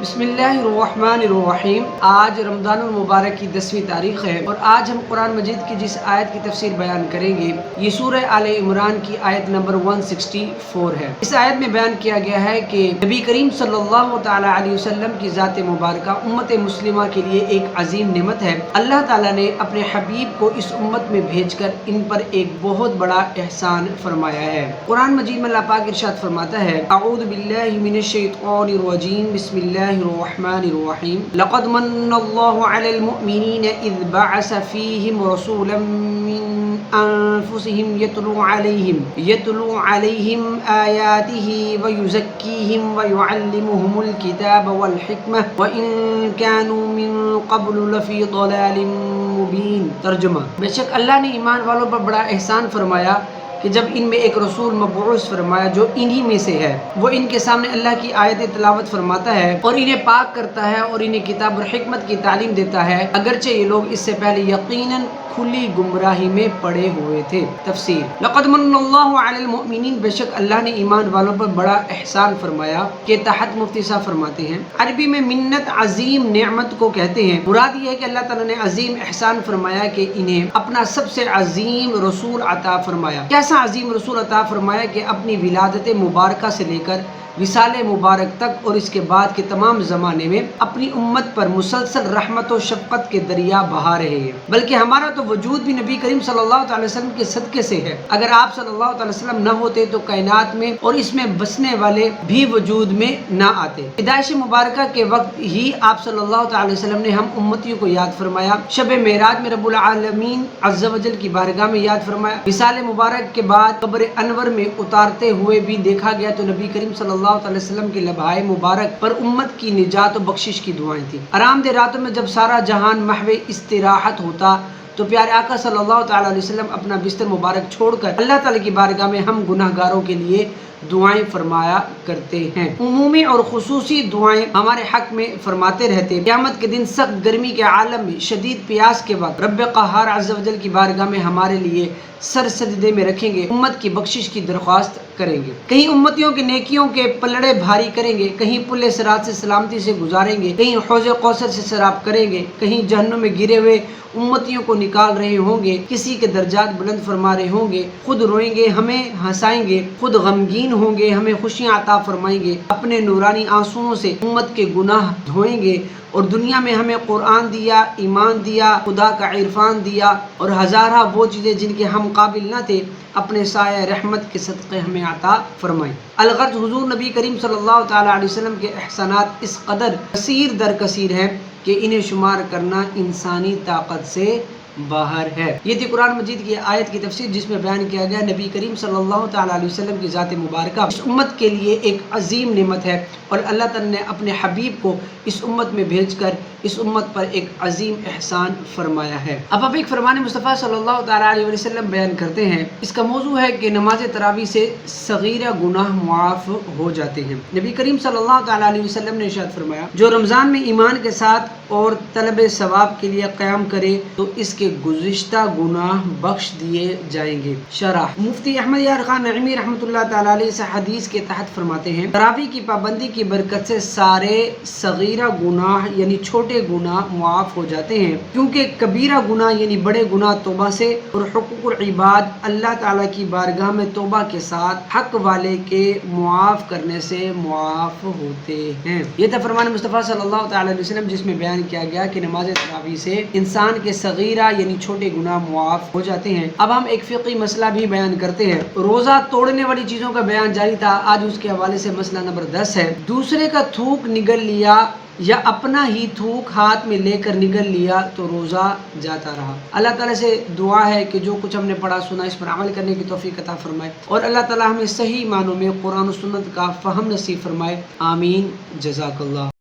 بسم اللہ الرحمن الرحیم۔ آج رمضان المبارک کی 10ویں تاریخ ہے اور آج ہم قرآن مجید کی جس آیت کی تفسیر بیان کریں گے یہ سورہ آل عمران کی آیت نمبر 164 ہے۔ اس آیت میں بیان کیا گیا ہے کہ نبی کریم صلی اللہ تعالی علیہ وسلم کی ذات مبارکہ امت مسلمہ کے لیے ایک عظیم نعمت ہے۔ اللہ تعالیٰ نے اپنے حبیب کو اس امت میں بھیج کر ان پر ایک بہت بڑا احسان فرمایا ہے۔ قرآن مجید میں اللہ پاک ارشاد فرماتا ہے، اعوذ باللہ من الشیطان الرجیم، بسم اللہ الرحمن الرحیم، لقد من اللہ علی المؤمنین اذ بعث فیہم رسولا من انفسہم یتلو علیہم آیاتہ ویزکیہم ویعلمہم الکتاب والحکمہ وإن كانوا من قبل لفی ضلال مبین۔ ترجمہ: بے شک اللہ نے ایمان والوں پر بڑا احسان فرمایا کہ جب ان میں ایک رسول مبعوث فرمایا جو انہی میں سے ہے، وہ ان کے سامنے اللہ کی آیت تلاوت فرماتا ہے اور انہیں پاک کرتا ہے اور انہیں کتاب اور حکمت کی تعلیم دیتا ہے، اگرچہ یہ لوگ اس سے پہلے یقیناً کھلی گمراہی میں پڑے ہوئے تھے۔ تفسیر: لقد من اللہ علی المؤمنین، بے شک اللہ نے ایمان والوں پر بڑا احسان فرمایا کے تحت مفتی صاحب فرماتے ہیں، عربی میں منت عظیم نعمت کو کہتے ہیں۔ مراد یہ ہے کہ اللہ تعالیٰ نے عظیم احسان فرمایا کہ انہیں اپنا سب سے عظیم رسول عطا فرمایا۔ کیسا عظیم رسول عطا فرمایا کہ اپنی ولادت مبارکہ سے لے کر وصال مبارک تک اور اس کے بعد کے تمام زمانے میں اپنی امت پر مسلسل رحمت و شفقت کے دریا بہا رہے ہیں، بلکہ ہمارا تو وجود بھی نبی کریم صلی اللہ تعالی وسلم کے صدقے سے ہے۔ اگر آپ صلی اللہ تعالی وسلم نہ ہوتے تو کائنات میں اور اس میں بسنے والے بھی وجود میں نہ آتے۔ پیدائش مبارکہ کے وقت ہی آپ صلی اللہ تعالی وسلم نے ہم امتیوں کو یاد فرمایا، شب معراج میں رب العالمین عز و جل کی بارگاہ میں یاد فرمایا، وصال مبارک کے بعد قبر انور میں اتارتے ہوئے بھی دیکھا گیا تو نبی کریم صلی اللہ علیہ وسلم کے لبھائے مبارک پر امت کی نجات و بخشش کی دعائیں تھیں۔ آرام دہ راتوں میں جب سارا جہان محو استراحت ہوتا تو پیارے آقا صلی اللہ تعالی علیہ وسلم اپنا بستر مبارک چھوڑ کر اللہ تعالی کی بارگاہ میں ہم گناہ گاروں کے لیے دعائیں فرمایا کرتے ہیں۔ عمومی اور خصوصی دعائیں ہمارے حق میں فرماتے رہتے۔ قیامت کے دن سخت گرمی کے عالم میں شدید پیاس کے وقت رب قہار عز و جل کی بارگاہ میں ہمارے لیے سر سجدے میں رکھیں گے، امت کی بخشش کی درخواست کریں گے، کہیں امتیوں کے نیکیوں کے پلڑے بھاری کریں گے، کہیں پل صراط سے سلامتی سے گزاریں گے، کہیں حوض کوثر سے سیراب کریں گے، کہیں جہنم میں گرے ہوئے امتیوں کو نکال رہے ہوں گے، کسی کے درجات بلند فرما رہے ہوں گے، خود روئیں گے ہمیں ہنسائیں گے، خود غمگین ہوں گے ہمیں خوشیاں عطا فرمائیں گے، اپنے نورانی آنسوؤں سے امت کے گناہ دھوئیں گے اور دنیا میں ہمیں قرآن دیا، ایمان دیا، خدا کا عرفان دیا اور ہزارہ وہ چیزیں جن کے ہم قابل نہ تھے، اپنے سایہ رحمت کے صدقے ہمیں عطا فرمائیں۔ الغرض حضور نبی کریم صلی اللہ تعالی علیہ وسلم کے احسانات اس قدر کثیر در کثیر ہیں کہ انہیں شمار کرنا انسانی طاقت سے باہر ہے۔ یہ تھی قرآن مجید کی آیت کی تفسیر جس میں بیان کیا گیا نبی کریم صلی اللہ تعالی علیہ وسلم کی ذات مبارکہ اس امت کے لیے ایک عظیم نعمت ہے اور اللہ تعالی نے اپنے حبیب کو اس امت میں بھیج کر اس امت پر ایک عظیم احسان فرمایا ہے۔ اب آپ ایک فرمان مصطفیٰ صلی اللہ تعالی علیہ وسلم بیان کرتے ہیں، اس کا موضوع ہے کہ نماز تراویح سے صغیرہ گناہ معاف ہو جاتے ہیں۔ نبی کریم صلی اللہ تعالی علیہ وسلم نے ارشاد فرمایا، جو رمضان میں ایمان کے ساتھ اور طلب ثواب کے لیے قیام کرے تو اس کے گزشتہ گناہ بخش دیے جائیں گے۔ شرح: مفتی احمد یار خان نعیمی رحمۃ اللہ تعالی علیہ سے حدیث کے تحت فرماتے ہیں، تراویح کی پابندی کی برکت سے سارے صغیرہ گناہ یعنی چھوٹے گناہ معاف ہو جاتے ہیں، کیونکہ کبیرہ گناہ یعنی بڑے گناہ توبہ سے اور حقوق العباد اللہ تعالیٰ کی بارگاہ میں توبہ کے ساتھ حق والے کے معاف کرنے سے معاف ہوتے ہیں۔ یہ تھا فرمان مصطفیٰ صلی اللہ تعالی علیہ وسلم جس میں بیان کیا گیا کہ نماز تراویح سے انسان کے صغیرہ یعنی چھوٹے گناہ معاف ہو جاتے ہیں۔ اب ہم ایک فقہی مسئلہ بھی بیان کرتے ہیں۔ روزہ توڑنے والی چیزوں کا بیان جاری تھا، آج اس کے حوالے سے مسئلہ نمبر 10 ہے۔ دوسرے کا تھوک نگل لیا یا اپنا ہی تھوک ہاتھ میں لے کر نگل لیا تو روزہ جاتا رہا۔ اللہ تعالیٰ سے دعا ہے کہ جو کچھ ہم نے پڑھا سنا اس پر عمل کرنے کی توفیق عطا فرمائے اور اللہ تعالیٰ ہمیں صحیح معنوں میں قرآن و سنت کا فہم نصیب فرمائے۔ آمین۔ جزاک اللہ۔